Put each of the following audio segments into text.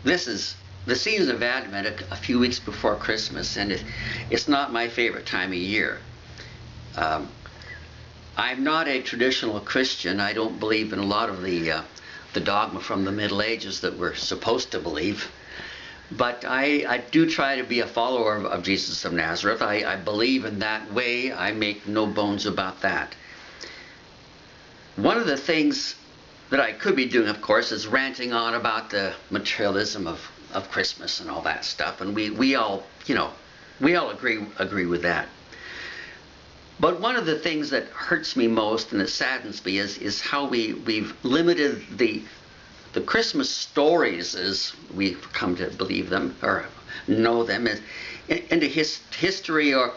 This is the season of Advent, a few weeks before Christmas, and it's not my favorite time of year. I'm not a traditional Christian. I don't believe in a lot of the dogma from the Middle Ages that we're supposed to believe. But I do try to be a follower of Jesus of Nazareth. I believe in that way. I make no bones about that. One of the things that I could be doing, of course, is ranting on about the materialism of Christmas and all that stuff. And we all, we all agree with that. But one of the things that hurts me most and that saddens me is how we've limited the Christmas stories, as we've come to believe them or know them, into history or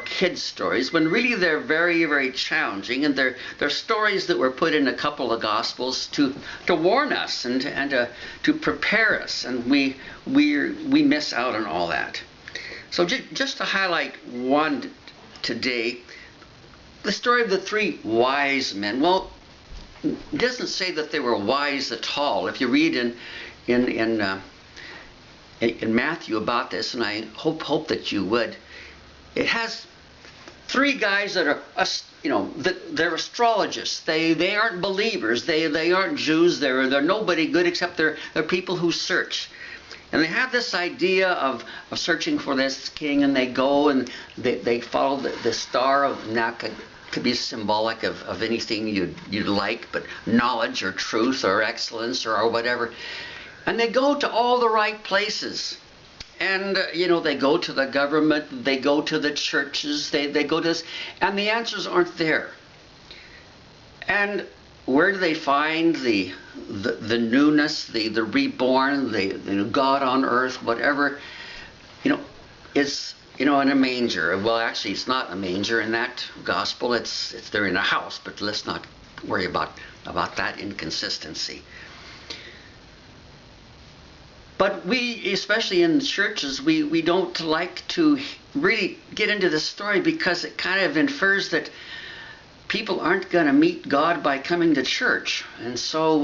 kids' stories, when really they're very, very challenging, and they're stories that were put in a couple of Gospels to warn us and to prepare us, and we miss out on all that. So just to highlight one today, the story of the three wise men. Well, it doesn't say that they were wise at all. If you read in Matthew about this, and I hope that you would, it has three guys that are, they're astrologists. They aren't believers. They aren't Jews. They're nobody good except they're people who search. And they have this idea of searching for this king, and they go and they follow the star of Naka. Could be symbolic of anything you'd like, but knowledge or truth or excellence or whatever. And they go to all the right places. And, they go to the government, they go to the churches, they go to this, and the answers aren't there. And where do they find the newness, the reborn, the God on earth, whatever? It's in a manger. Well, actually, it's not a manger in that gospel. It's they're in a house, but let's not worry about that inconsistency. But we, especially in churches, we don't like to really get into the story because it kind of infers that people aren't going to meet God by coming to church. And so,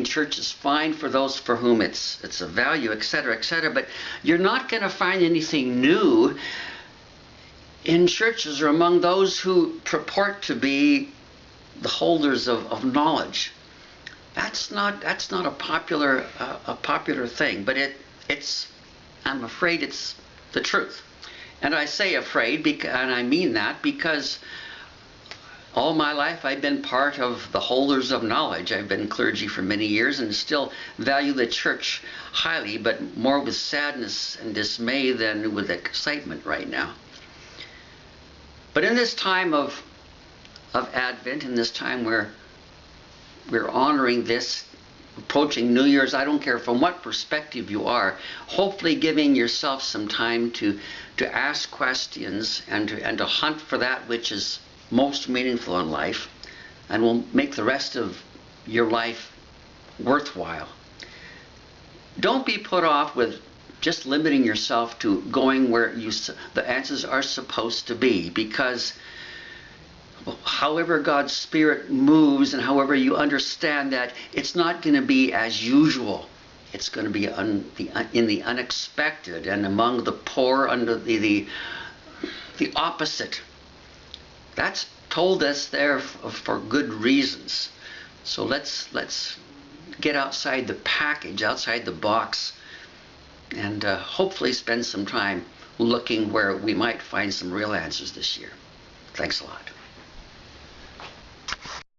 church is fine for those for whom it's a value, etc., etc. But you're not going to find anything new in churches or among those who purport to be the holders of knowledge. That's not a popular thing, but I'm afraid it's the truth. And I say afraid, and I mean that because all my life I've been part of the holders of knowledge. I've been clergy for many years and still value the church highly, but more with sadness and dismay than with excitement right now. But in this time of Advent, in this time where we're honoring this, approaching New Year's, I don't care from what perspective you are, hopefully giving yourself some time to ask questions and to hunt for that which is most meaningful in life and will make the rest of your life worthwhile. Don't be put off with just limiting yourself to going where the answers are supposed to be, because however God's Spirit moves and however you understand that, it's not going to be as usual. It's going to be in the unexpected and among the poor, under the opposite. That's told us there for good reasons. So let's get outside the package, outside the box, and hopefully spend some time looking where we might find some real answers this year. Thanks a lot.